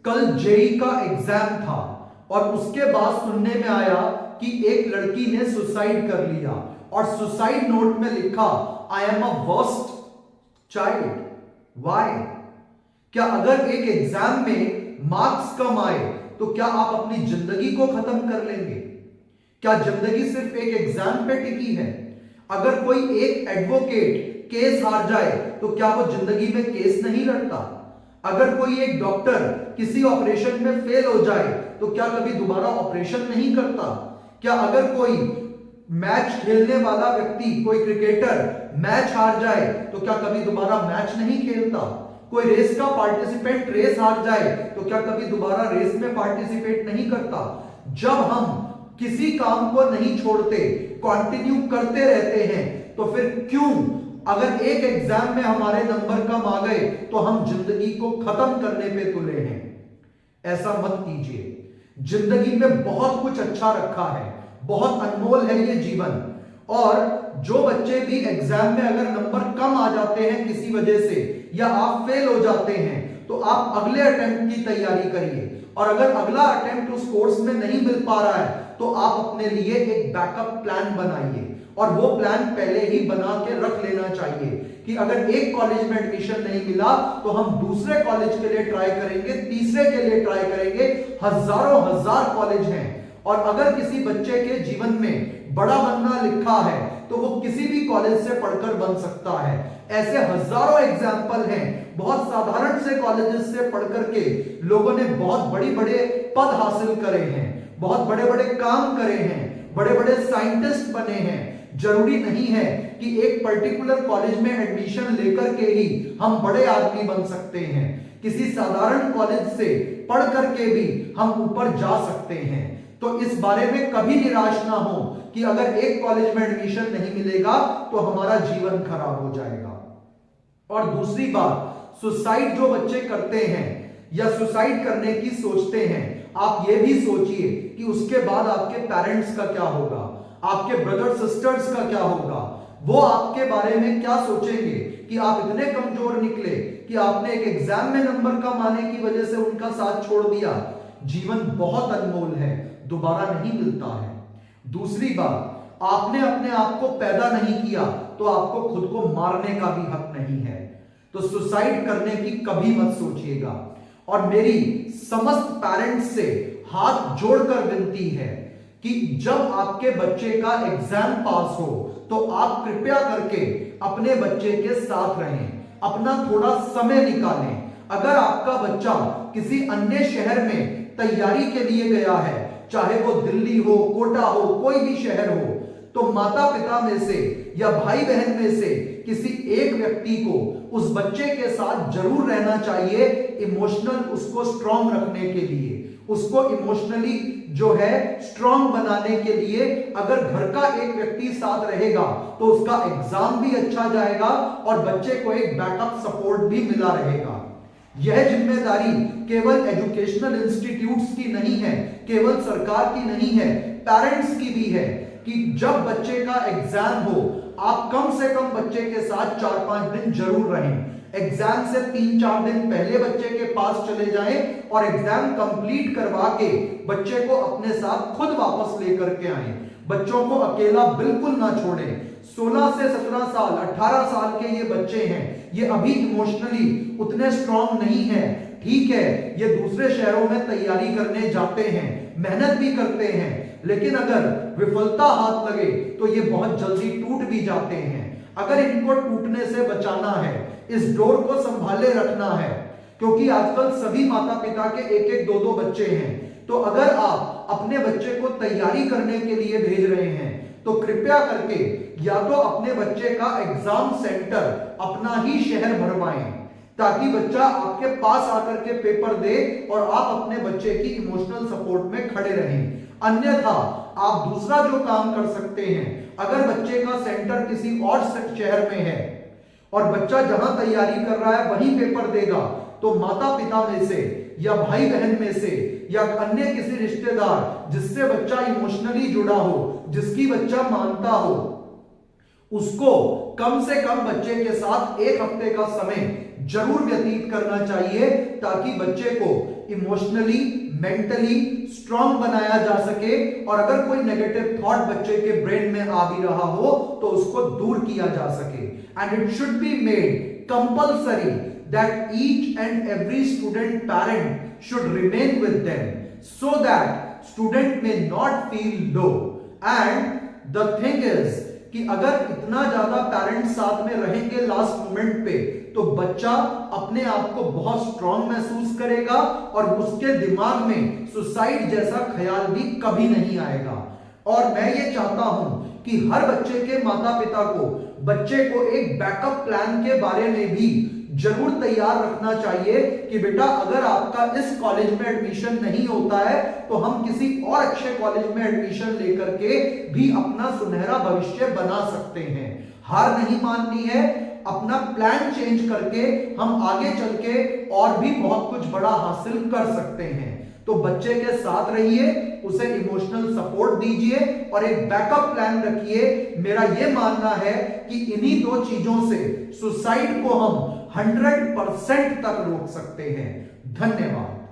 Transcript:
कल जेई का एग्जाम था और उसके बाद सुनने में आया कि एक लड़की ने सुसाइड कर लिया और सुसाइड नोट में लिखा, I am a worst child. Why? क्या अगर एक एग्जाम में मार्क्स कम आए तो क्या आप अपनी जिंदगी को खत्म कर लेंगे? क्या जिंदगी सिर्फ एक एग्जाम पे टिकी है? अगर कोई एक एडवोकेट केस हार जाए तो क्या वो जिंदगी में केस नहीं लड़ता? अगर कोई एक डॉक्टर किसी ऑपरेशन में फेल हो जाए तो क्या कभी दोबारा ऑपरेशन नहीं करता? क्या अगर कोई मैच खेलने वाला व्यक्ति, कोई क्रिकेटर मैच हार जाए तो क्या कभी दोबारा मैच नहीं खेलता? कोई रेस का पार्टिसिपेंट रेस हार जाए तो क्या कभी दोबारा रेस में पार्टिसिपेट नहीं करता? जब हम किसी काम को नहीं छोड़ते, कंटिन्यू करते रहते हैं, तो फिर क्यों अगर एक एग्जाम में हमारे नंबर कम आ गए तो हम जिंदगी को खत्म करने पे तुले हैं? ऐसा मत कीजिए। जिंदगी में बहुत कुछ अच्छा रखा है, बहुत अनमोल है ये जीवन। और जो बच्चे भी एग्जाम में अगर नंबर कम आ जाते हैं किसी वजह से, या आप फेल हो जाते हैं, तो आप अगले अटेम्प्ट की तैयारी करिए। और अगर अगला अटेम्प्ट उस कोर्स में नहीं मिल पा रहा है तो आप अपने लिए एक बैकअप प्लान बनाइए। और वो प्लान पहले ही बना के रख लेना चाहिए कि अगर एक कॉलेज में एडमिशन नहीं मिला तो हम दूसरे कॉलेज के लिए ट्राई करेंगे, तीसरे के लिए ट्राई करेंगे। हजारों हजार कॉलेज हैं। और अगर किसी बच्चे के जीवन में बड़ा बनना लिखा है तो वो किसी भी कॉलेज से पढ़कर बन सकता है। ऐसे हजारों एग्जाम्पल हैं। बहुत साधारण से कॉलेजेस से पढ़कर के लोगों ने बहुत बड़े बड़े पद हासिल करे हैं, बहुत बड़े बड़े काम करे हैं, बड़े बड़े साइंटिस्ट बने हैं। जरूरी नहीं है कि एक पर्टिकुलर कॉलेज में एडमिशन लेकर के ही हम बड़े आदमी बन सकते हैं। किसी साधारण कॉलेज से पढ़ करके भी हम ऊपर जा सकते हैं। तो इस बारे में कभी निराश ना हो कि अगर एक कॉलेज में एडमिशन नहीं मिलेगा तो हमारा जीवन खराब हो जाएगा। और दूसरी बात, सुसाइड जो बच्चे करते हैं या सुसाइड करने की सोचते हैं, आप ये भी सोचिए कि उसके बाद आपके पेरेंट्स का क्या होगा, आपके ब्रदर सिस्टर्स का क्या होगा। वो आपके बारे में क्या सोचेंगे कि आप इतने कमजोर निकले कि आपने एक एग्जाम में नंबर कम आने की वजह से उनका साथ छोड़ दिया। जीवन बहुत अनमोल है, दोबारा नहीं मिलता है। दूसरी बात, आपने अपने आप को पैदा नहीं किया तो आपको खुद को मारने का भी हक नहीं है। तो सुसाइड करने की कभी मत सोचिएगा। और मेरी समस्त पेरेंट्स से हाथ जोड़कर विनती है कि जब आपके बच्चे का एग्जाम पास हो तो आप कृपया करके अपने बच्चे के साथ रहें, अपना थोड़ा समय निकालें। अगर आपका बच्चा किसी अन्य शहर में तैयारी के लिए गया है, चाहे वो दिल्ली हो, कोटा हो, कोई भी शहर हो, तो माता पिता में से या भाई बहन में से किसी एक व्यक्ति को उस बच्चे के साथ जरूर रहना चाहिए, इमोशनल उसको स्ट्रांग रखने के लिए, उसको इमोशनली जो है स्ट्रांग बनाने के लिए। अगर घर का एक व्यक्ति साथ रहेगा तो उसका एग्जाम भी अच्छा जाएगा और बच्चे को एक बैकअप सपोर्ट भी मिला रहेगा। यह जिम्मेदारी केवल एजुकेशनल इंस्टीट्यूट्स की नहीं है, केवल सरकार की नहीं है, पेरेंट्स की भी है कि जब बच्चे का एग्जाम हो आप कम से कम बच्चे के साथ 4-5 दिन जरूर रहें। एग्जाम से 3-4 दिन पहले बच्चे के पास चले जाएं और एग्जाम कंप्लीट करवा के बच्चे को अपने साथ खुद वापस लेकर के आएं। बच्चों को अकेला बिल्कुल ना छोड़ें। 16 से 17 साल, 18 साल के ये बच्चे हैं, ये अभी इमोशनली उतने स्ट्रांग नहीं है। ठीक है, ये दूसरे शहरों में तैयारी करने जाते हैं, मेहनत भी करते हैं, लेकिन अगर विफलता हाथ लगे तो ये बहुत जल्दी टूट भी जाते हैं। अगर इनको टूटने से बचाना है, इस डोर को संभाले रखना है, क्योंकि आजकल सभी माता पिता के 1-1, 2-2 बच्चे हैं। तो अगर आप अपने बच्चे को तैयारी करने के लिए भेज रहे हैं तो कृपया करके या तो अपने बच्चे का एग्जाम सेंटर अपना ही शहर भरवाएं, ताकि बच्चा आपके पास आकर के पेपर दे और आप अपने बच्चे की इमोशनल सपोर्ट में खड़े रहें। अन्यथा आप दूसरा जो काम कर सकते हैं, अगर बच्चे का सेंटर किसी और शहर में है और बच्चा जहां तैयारी कर रहा है वहीं पेपर देगा, तो माता पिता में से या भाई बहन में से या अन्य किसी रिश्तेदार जिससे बच्चा इमोशनली जुड़ा हो, जिसकी बच्चा मानता हो, उसको कम से कम बच्चे के साथ 1 हफ्ते का समय जरूर व्यतीत करना चाहिए ताकि बच्चे को इमोशनली मेंटली स्ट्रांग बनाया जा सके और अगर कोई नेगेटिव थॉट बच्चे के ब्रेन में आ भी रहा हो तो उसको दूर किया जा सके। And it should be made compulsory that each and every student parent should remain with them so that student may not feel low. And the thing is कि अगर इतना ज्यादा पेरेंट्स साथ में रहेंगे लास्ट मोमेंट पे तो बच्चा अपने आप को बहुत स्ट्रांग महसूस करेगा और उसके दिमाग में सुसाइड जैसा ख्याल भी कभी नहीं आएगा। और मैं ये चाहता हूं कि हर बच्चे के माता पिता को बच्चे को एक बैकअप प्लान के बारे में भी जरूर तैयार रखना चाहिए कि बेटा अगर आपका इस कॉलेज में एडमिशन नहीं होता है तो हम किसी और अच्छे कॉलेज में एडमिशन लेकर के भी अपना सुनहरा भविष्य बना सकते हैं। हार नहीं माननी है, अपना प्लान चेंज करके हम आगे चल के और भी बहुत कुछ बड़ा हासिल कर सकते हैं। तो बच्चे के साथ रहिए, उसे इमोशनल सपोर्ट दीजिए और एक बैकअप प्लान रखिए। मेरा यह मानना है कि इन्हीं दो चीजों से सुसाइड को हम 100% तक रोक सकते हैं। धन्यवाद।